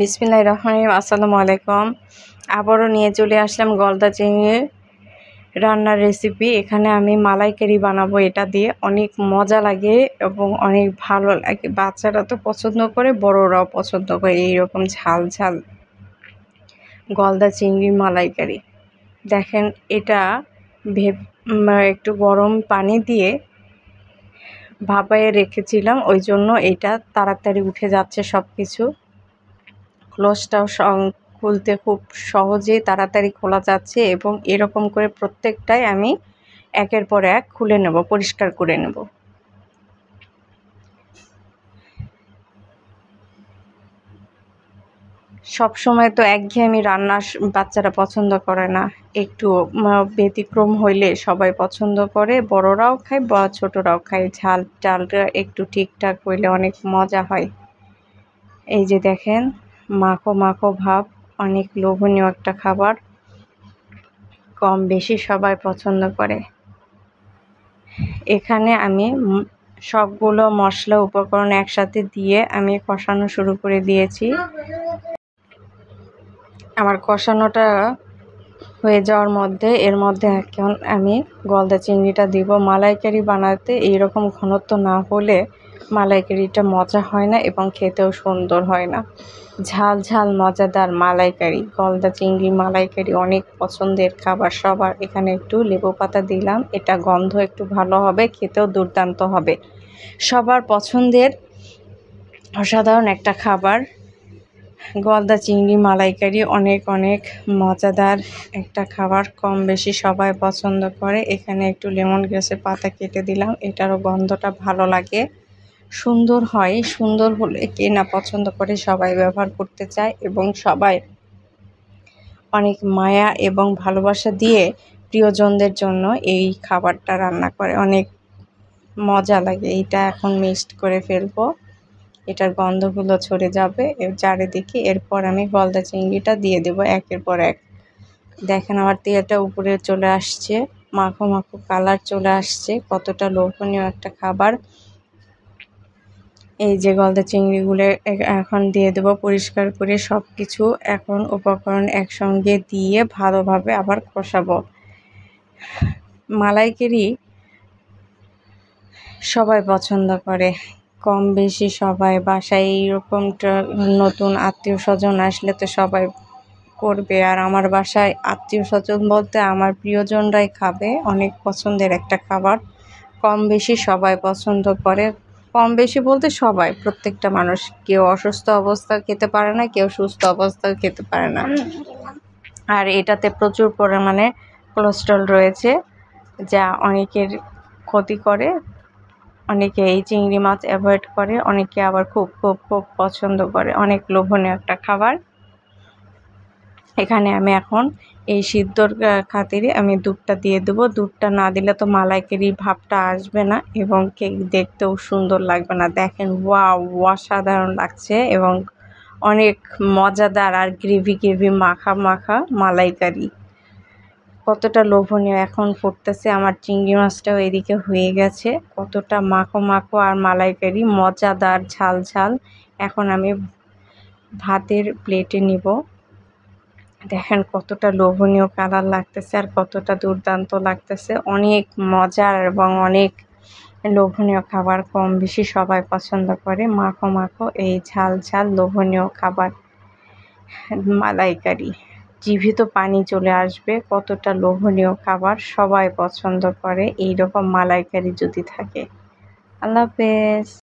বিসমিল্লাহির রহমানির রহিম। আসসালামু আলাইকুম। আবারও নিয়ে চলে আসলাম গলদা চিংড়ি রান্নার রেসিপি। এখানে আমি মালাইকারি বানাবো। এটা দিয়ে অনেক মজা লাগে এবং অনেক ভালো লাগে। বাচ্চারা তো পছন্দ করে, বড়রাও পছন্দ করে এইরকম ঝাল ঝাল গলদা চিংড়ি মালাইকারি। দেখেন, এটা একটু গরম পানি দিয়ে ভাপায়ে রেখেছিলাম, ওই জন্য এটা তাড়াতাড়ি উঠে যাচ্ছে সব কিছু। ক্লোজটাও খুলতে খুব সহজেই তাড়াতাড়ি খোলা যাচ্ছে এবং এরকম করে প্রত্যেকটাই আমি একের পর এক খুলে নেব, পরিষ্কার করে নেব। সব সময় তো একঘেয়েমি রান্না বাচ্চারা পছন্দ করে না, একটু ব্যতিক্রম হইলে সবাই পছন্দ করে, বড়রাও খায় বা ছোটরাও খায়। ঝাল টালটা একটু ঠিকঠাক হইলে অনেক মজা হয়। এই যে দেখেন, মাখো মাখো ভাব, অনেক লোভনীয় একটা খাবার, কম বেশি সবাই পছন্দ করে। এখানে আমি সবগুলো মশলা উপকরণ একসাথে দিয়ে আমি কষানো শুরু করে দিয়েছি। আমার কষানোটা হয়ে যাওয়ার মধ্যে এর মধ্যে এখন আমি গলদা চিংড়িটা দিব। মালাইকারি বানাতে এইরকম ঘনত্ব না হলে মালাইকারিটা মজা হয় না এবং খেতেও সুন্দর হয় না। ঝাল ঝাল মজাদার মালাইকারি, গলদা চিংড়ি মালাইকারি অনেক পছন্দের খাবার সবার। এখানে একটু লেবু পাতা দিলাম, এটা গন্ধ একটু ভালো হবে, খেতেও দুর্দান্ত হবে। সবার পছন্দের অসাধারণ একটা খাবার গলদা চিংড়ি মালাইকারি, অনেক অনেক মজাদার একটা খাবার, কম বেশি সবাই পছন্দ করে। এখানে একটু লেমন গ্রাসের পাতা কেটে দিলাম, এটারও গন্ধটা ভালো লাগে, সুন্দর হয়। সুন্দর হলে কে না পছন্দ করে, সবাই ব্যবহার করতে চায় এবং সবাই অনেক মায়া এবং ভালোবাসা দিয়ে প্রিয়জনদের জন্য এই খাবারটা রান্না করে, অনেক মজা লাগে। এইটা এখন মিক্সড করে ফেলবো, এটার গন্ধগুলো ছড়ে যাবে এর চারিদিকে। এরপর আমি গলদা চিংড়িটা দিয়ে দেব একের পর এক। দেখেন, আমার তেলটা উপরে চলে আসছে, মাখো মাখো কালার চলে আসছে, কতটা লোভনীয় একটা খাবার। এই যে গলদা চিংড়িগুলো এখন দিয়ে দেব পরিষ্কার করে সব কিছু। এখন উপকরণ একসঙ্গে দিয়ে ভালোভাবে আবার কষাবো। মালাইকারি সবাই পছন্দ করে, কম বেশি সবাই বাসায় এইরকমটা। নতুন আত্মীয় স্বজন আসলে তো সবাই করবে, আর আমার বাসায় আত্মীয় স্বজন বলতে আমার প্রিয়জনরাই খাবে, অনেক পছন্দের একটা খাবার, কম বেশি সবাই পছন্দ করে। কম বেশি বলতে সবাই, প্রত্যেকটা মানুষ, কেউ অসুস্থ অবস্থা খেতে পারে না, কেউ সুস্থ অবস্থায় খেতে পারে না। আর এটাতে প্রচুর পরিমাণে কোলেস্ট্রল রয়েছে, যা অনেকের ক্ষতি করে। অনেকে এই চিংড়ি মাছ অ্যাভয়েড করে, অনেকে আবার খুব খুব খুব পছন্দ করে, অনেক লোভনীয় একটা খাবার। এখানে আমি এখন এই সিদ্ধর খাতিরে আমি দুধটা দিয়ে দেবো। দুধটা না দিলে তো মালাইকারি ভাবটা আসবে না এবং কেক দেখতেও সুন্দর লাগবে না। দেখেন, ওয়াও, অসাধারণ লাগছে এবং অনেক মজাদার, আর গ্রেভি গ্রেভি মাখা মাখা মালাইকারি, কতটা লোভনীয়। এখন ফুটতেছে, আমার চিংড়ি মাছটাও এদিকে হয়ে গেছে, কতটা মাখো মাখো আর মালাইকারি মজাদার ঝাল ঝাল। এখন আমি ভাতের প্লেটে নিব। দেখেন কতটা লোভনীয় কালার লাগতেছে আর কতটা দুর্দান্ত লাগতেছে, অনেক মজার এবং অনেক লোভনীয় খাবার, কম বেশি সবাই পছন্দ করে। মাখো মাখো এই ঝাল ঝাল লোভনীয় খাবার মালাইকারি, জিভে তো পানি চলে আসবে, কতটা লোভনীয় খাবার, সবাই পছন্দ করে এইরকম মালাইকারি যদি থাকে। আল্লাহ হাফেজ।